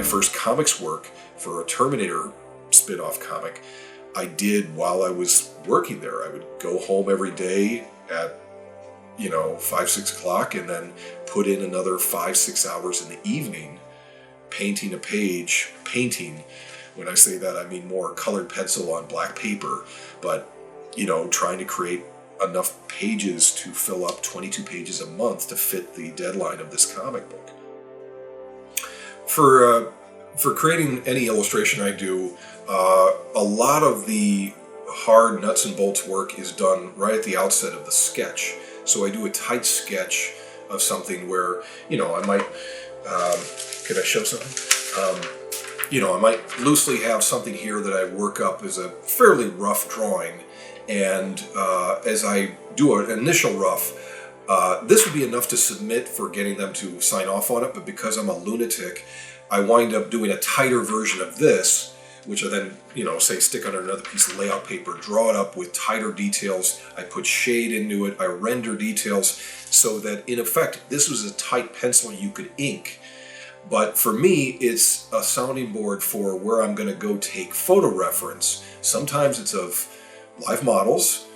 first comics work for a Terminator spin-off comic, I did while I was working there. I would go home every day at 5, 6 o'clock, and then put in another 5, 6 hours in the evening painting a page. Painting, when I say that, I mean more colored pencil on black paper, but trying to create enough pages to fill up 22 pages a month to fit the deadline of this comic book. For creating any illustration I do, a lot of the hard nuts and bolts work is done right at the outset of the sketch. So I do a tight sketch of something where, I might, could I show something? I might loosely have something here that I work up as a fairly rough drawing. And as I do an initial rough, this would be enough to submit for getting them to sign off on it. But because I'm a lunatic, I wind up doing a tighter version of this, which I then, say stick on another piece of layout paper, draw it up with tighter details. I put shade into it. I render details so that, in effect, this was a tight pencil you could ink. But for me, it's a sounding board for where I'm going to go take photo reference. Sometimes it's of live models.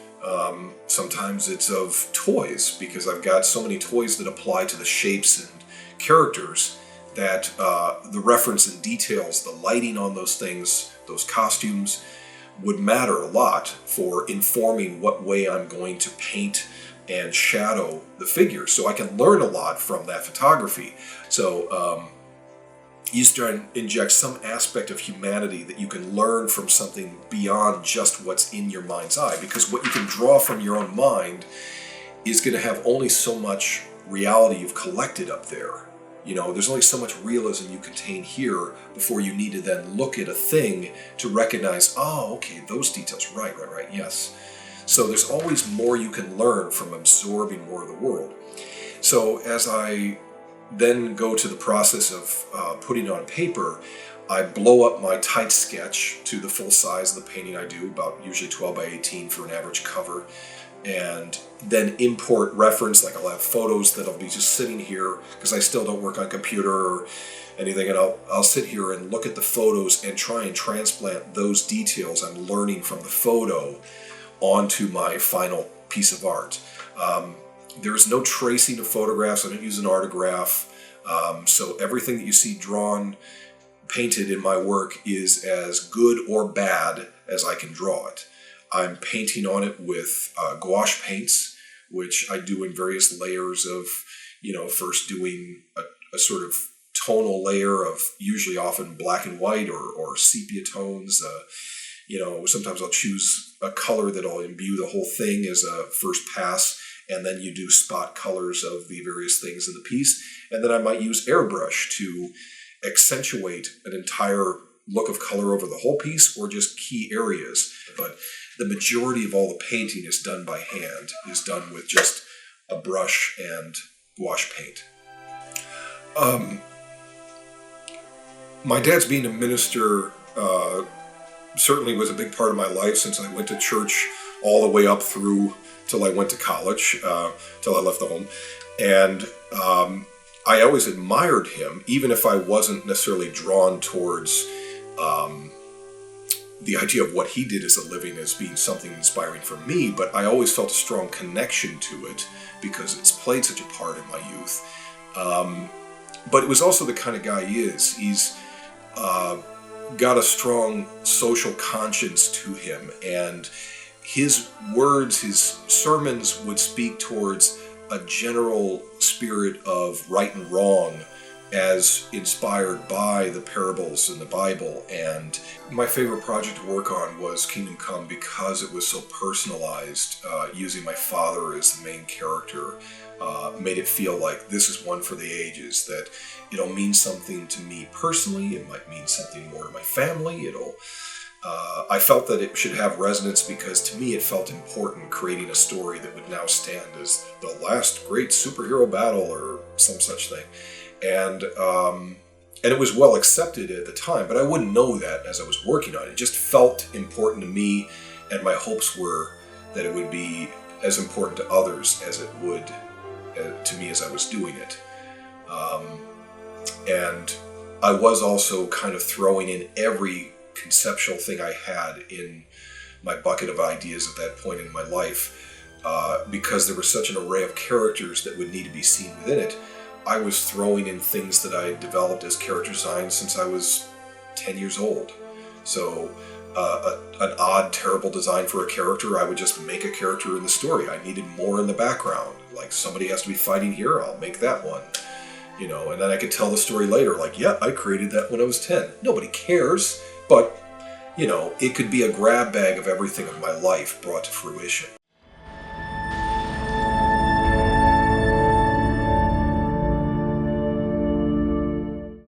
Sometimes it's of toys, because I've got so many toys that apply to the shapes and characters that the reference and details, the lighting on those things, those costumes, would matter a lot for informing what way I'm going to paint and shadow the figure. So I can learn a lot from that photography. So you start to inject some aspect of humanity that you can learn from something beyond just what's in your mind's eye, because what you can draw from your own mind is going to have only so much reality you've collected up there. There's only so much realism you contain here before you need to then look at a thing to recognize, oh, okay, those details, right, yes. So there's always more you can learn from absorbing more of the world. So as I then go to the process of putting on paper, I blow up my tight sketch to the full size of the painting I do, about usually 12 by 18 for an average cover, and then import reference, like I'll have photos that'll be just sitting here, because I still don't work on computer or anything, and I'll sit here and look at the photos and try and transplant those details I'm learning from the photo onto my final piece of art. There's no tracing of photographs. I don't use an artograph. So everything that you see drawn, painted in my work is as good or bad as I can draw it. I'm painting on it with gouache paints, which I do in various layers of, first doing a sort of tonal layer of usually often black and white or sepia tones. Sometimes I'll choose a color that'll imbue the whole thing as a first pass, and then you do spot colors of the various things in the piece. And then I might use airbrush to accentuate an entire look of color over the whole piece, or just key areas. But the majority of all the painting is done by hand, is done with just a brush and gouache paint. My dad's being a minister certainly was a big part of my life since I went to church all the way up through till I went to college, till I left the home. And I always admired him, even if I wasn't necessarily drawn towards the idea of what he did as a living as being something inspiring for me, but I always felt a strong connection to it because it's played such a part in my youth. But it was also the kind of guy he is. He's got a strong social conscience to him, and his words, his sermons would speak towards a general spirit of right and wrong as inspired by the parables in the Bible. And my favorite project to work on was Kingdom Come because it was so personalized. Using my father as the main character made it feel like this is one for the ages, that it'll mean something to me personally, it might mean something more to my family, I felt that it should have resonance because to me it felt important creating a story that would now stand as the last great superhero battle or some such thing. And it was well accepted at the time, but I wouldn't know that as I was working on it. It just felt important to me, and my hopes were that it would be as important to others as it would to me as I was doing it. And I was also kind of throwing in every conceptual thing I had in my bucket of ideas at that point in my life. Because there was such an array of characters that would need to be seen within it, I was throwing in things that I had developed as character design since I was 10 years old. So, an odd, terrible design for a character, I would just make a character in the story. I needed more in the background. Like, somebody has to be fighting here, I'll make that one. And then I could tell the story later, like, yeah, I created that when I was 10. Nobody cares, but, it could be a grab bag of everything of my life brought to fruition.